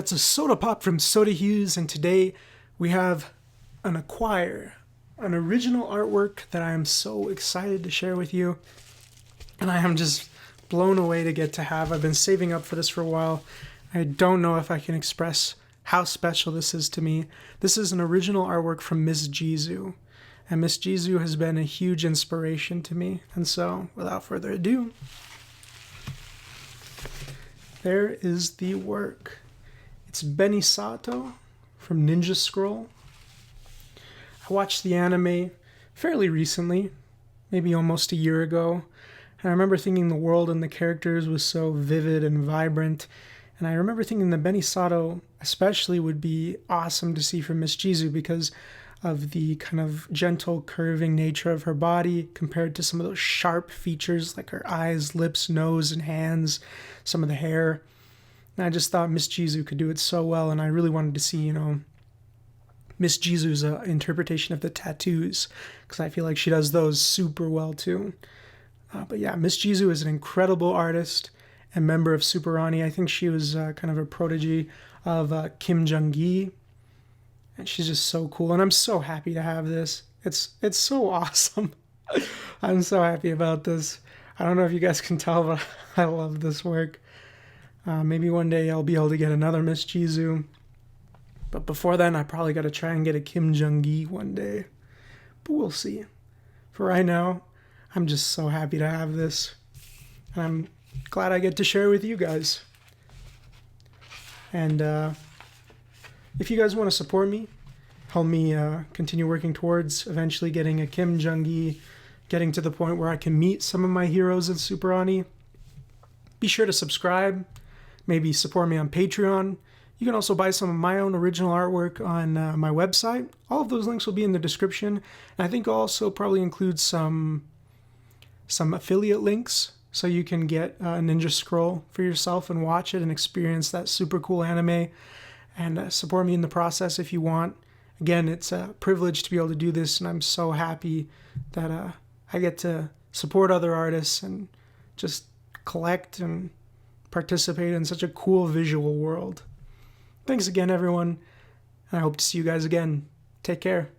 That's a soda pop from Soda Hughes, and today we have an acquire, an original artwork that I am so excited to share with you, and I am just blown away to get to have. I've been saving up for this for a while. I don't know if I can express how special this is to me. This is an original artwork from Miss JISU, and Miss JISU has been a huge inspiration to me, and so without further ado, there is the work. It's Benisato from Ninja Scroll. I watched the anime fairly recently, maybe almost a year ago, and I remember thinking the world and the characters was so vivid and vibrant, and I remember thinking that Benisato especially would be awesome to see from Miss JISU because of the kind of gentle curving nature of her body compared to some of those sharp features like her eyes, lips, nose, and hands, some of the hair. And I just thought Miss JISU could do it so well, and I really wanted to see, Miss JISU's interpretation of the tattoos, because I feel like she does those super well too. But yeah, Miss JISU is an incredible artist and member of Superani. I think she was kind of a protege of Kim Jung-gi, and she's just so cool, and I'm so happy to have this. It's so awesome. I'm so happy about this. I don't know if you guys can tell, but I love this work. Maybe one day I'll be able to get another Miss JISU. But before then, I probably got to try and get a Kim Jung-gi one day. But we'll see. For right now, I'm just so happy to have this. And I'm glad I get to share with you guys. And if you guys want to support me, help me continue working towards eventually getting a Kim Jung-gi, getting to the point where I can meet some of my heroes in Superani, be sure to subscribe. Maybe support me on Patreon. You can also buy some of my own original artwork on my website. All of those links will be in the description. And I think I'll also probably include some affiliate links so you can get Ninja Scroll for yourself and watch it and experience that super cool anime. And support me in the process if you want. Again, it's a privilege to be able to do this, and I'm so happy that I get to support other artists and just collect and participate in such a cool visual world. Thanks again, everyone, and I hope to see you guys again. Take care.